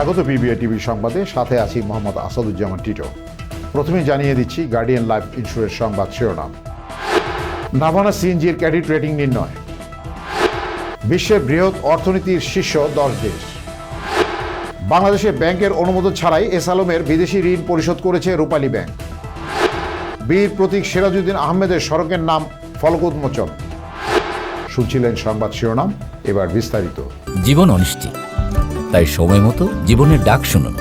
স্বাগত PBA TV সংবাদে, সাথে আছি মোহাম্মদ আসাদুজ্জামান টিটো। প্রথমেই জানিয়ে দিচ্ছি গার্ডিয়ান লাইফ ইন্স্যুরেন্স সংবাদ শিরোনাম। নাভানা সিএনজির ক্রেডিট রেটিং নির্ণয়। বিশ্বের বৃহৎ অর্থনীতির শীর্ষ 10 দেশ। বাংলাদেশে ব্যাংকের অনুমোদন ছাড়াই এস আলমের বিদেশি ঋণ পরিশোধ করেছে রূপালী ব্যাংক। বীর প্রতীক সিরাজউদ্দিন আহমেদের সড়কের নাম ফলক উন্মোচন। শুনছিলেন সংবাদ শিরোনাম, এবার বিস্তারিত। জীবন অনিশ্চিত, তাই সময় মতো জীবনের ডাক শুনুন।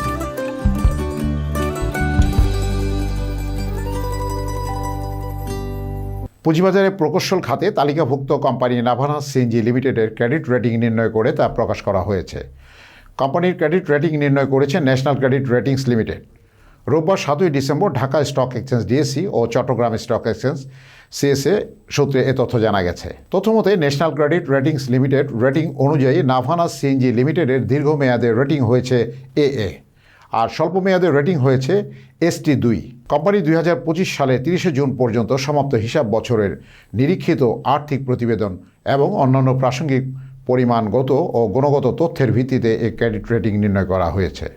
পুঁজিবাজারে প্রকৌশল খাতে তালিকাভুক্ত কোম্পানি নাভানা সিএনজি লিমিটেডের ক্রেডিট রেটিং নির্ণয় করে তা প্রকাশ করা হয়েছে। কোম্পানির ক্রেডিট রেটিং নির্ণয় করেছে ন্যাশনাল ক্রেডিট রেটিংস লিমিটেড। রোববার 7 December Dhaka stock exchange DSE ও চট্টগ্রাম স্টক এক্সচেঞ্জ সিএসএ সূত্রে এ তথ্য জানা গেছে। তথ্যমতে national credit ratings limited rating অনুযায়ী নাভানা সিএনজি লিমিটেডের দীর্ঘমেয়াদের রেটিং হয়েছে AA আর স্বল্প মেয়াদের রেটিং হয়েছে ST2। কোম্পানি 2025 সালে 30 জুন পর্যন্ত সমাপ্ত হিসাব বছরের নিরীক্ষিত আর্থিক প্রতিবেদন এবং অন্যান্য প্রাসঙ্গিক পরিমাণগত ও গুণগত তথ্যের ভিত্তিতে এই ক্রেডিট রেটিং নির্ণয় করা হয়েছে।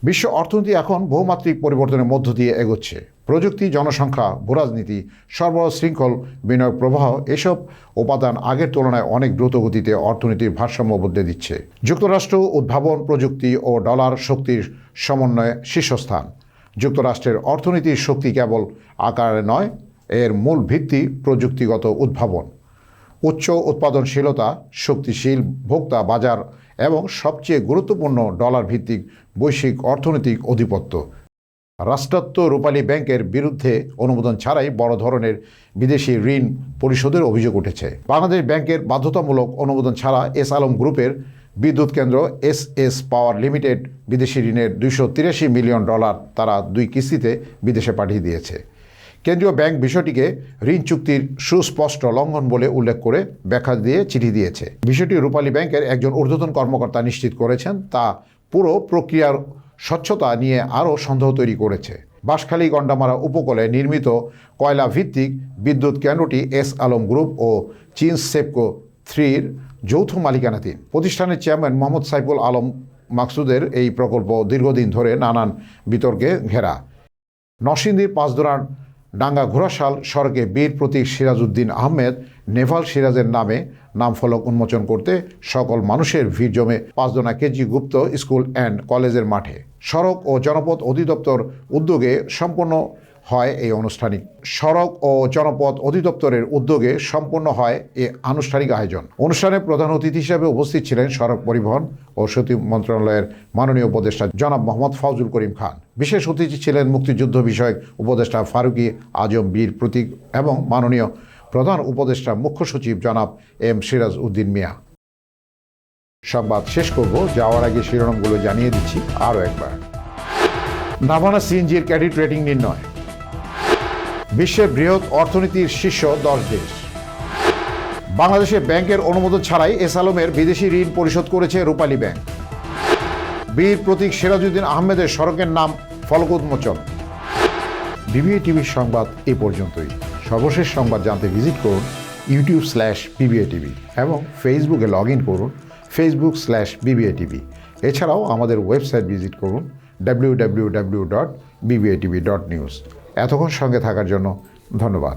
বিশ্ব অর্থনীতি এখন বহুমাত্রিক পরিবর্তনের মধ্য দিয়ে এগোচ্ছে। প্রযুক্তি, জনসংখ্যা, ভূরাজনীতি, সরবরাহ শৃঙ্খল, বিনিয়োগ প্রবাহ এসব উপাদান আগের তুলনায় অনেক দ্রুত গতিতে অর্থনীতির ভারসাম্য বদলে দিচ্ছে। যুক্তরাষ্ট্র উদ্ভাবন, প্রযুক্তি ও ডলার শক্তির সমন্বয়ে শীর্ষস্থান। যুক্তরাষ্ট্রের অর্থনীতির শক্তি কেবল আকারে নয়, এর মূল ভিত্তি প্রযুক্তিগত উদ্ভাবন, উচ্চ উৎপাদনশীলতা, শক্তিশীল ভোক্তা বাজার এবং সবচেয়ে গুরুত্বপূর্ণ ডলার ভিত্তিক বৈশ্বিক অর্থনৈতিক আধিপত্য। রাষ্ট্রায়ত্ত রূপালী ব্যাংকের বিরুদ্ধে অনুমোদন ছাড়াই বড় ধরনের বিদেশি ঋণ পরিশোধের অভিযোগ উঠেছে। বাংলাদেশ ব্যাংকের বাধ্যতামূলক অনুমোদন ছাড়া এস আলম গ্রুপের বিদ্যুৎ কেন্দ্র SS পাওয়ার লিমিটেড বিদেশি ঋণের $283 মিলিয়ন তারা 2 কিস্তিতে বিদেশে পাঠিয়ে দিয়েছে। কেন্দ্রীয় ব্যাংক বিষয়টিকে ঋণ চুক্তির সুস্পষ্ট লঙ্ঘন বলে উল্লেখ করে ব্যাখ্যা দিয়ে চিঠি দিয়েছে। বিষয়টি রূপালী ব্যাংকের একজন ঊর্ধ্বতন কর্মকর্তা নিশ্চিত করেছেন। তা পুরো প্রক্রিয়ার স্বচ্ছতা নিয়ে আরও সন্দেহ তৈরি করেছে। বাঁশখালী গন্ডামারা উপকূলে নির্মিত কয়লা ভিত্তিক বিদ্যুৎ কেন্দ্রটি এস আলম গ্রুপ ও চীন সেপকো 3-র যৌথ মালিকানাধীন। প্রতিষ্ঠানের চেয়ারম্যান মোহাম্মদ সাইফুল আলম মাকসুদের এই প্রকল্প দীর্ঘদিন ধরে নানান বিতর্কে ঘেরা। নরসিংদীর পাঁচদোনার ডাঙ্গা ঘোড়াশাল সড়কে বীর প্রতীক সিরাজউদ্দিন আহমেদ নেভাল সিরাজের নামে নামফলক উন্মোচন করতে সকল মানুষের ভিড় জমে Panchdona KG Gupta school and কলেজের মাঠে। সড়ক ও জনপথ অধিদপ্তর উদ্যোগে সম্পন্ন হয় এই আনুষ্ঠানিক আয়োজন। অনুষ্ঠানে প্রধান অতিথি হিসেবে উপস্থিত ছিলেন সড়ক পরিবহন ও সেতু মন্ত্রণালয়ের মাননীয় উপদেষ্টা জনাব মোহাম্মদ ফাউজুল করিম খান। বিশেষ অতিথি ছিলেন মুক্তিযুদ্ধ বিষয়ক উপদেষ্টা ফারুকী আজম বীর প্রতীক এবং মাননীয় প্রধান উপদেষ্টা মুখ্য সচিব জনাব M সিরাজ উদ্দিন মিয়া। সংবাদ শেষ করব, যাওয়ার আগে শিরোনামগুলো জানিয়ে দিচ্ছি আরও একবার। নাভানা সিএনজির ক্রেডিট রেটিং নির্ণয়। বিশ্বের বৃহৎ অর্থনীতির শীর্ষ 10 দেশ। বাংলাদেশে ব্যাংকের অনুমোদন ছাড়াই এস আলমের বিদেশি ঋণ পরিশোধ করেছে রূপালী ব্যাংক। বীর প্রতীক সিরাজউদ্দিন আহমেদের সড়কের নাম ফলক উন্মোচন। পিবিএ টিভির সংবাদ এ পর্যন্তই। সর্বশেষ সংবাদ জানতে ভিজিট করুন YouTube/PBA TV এবং ফেসবুকে লগ ইন করুন Facebook/PBA TV। এছাড়াও আমাদের ওয়েবসাইট ভিজিট করুন www.bbatv.news। এতক্ষণ সঙ্গে থাকার জন্য ধন্যবাদ।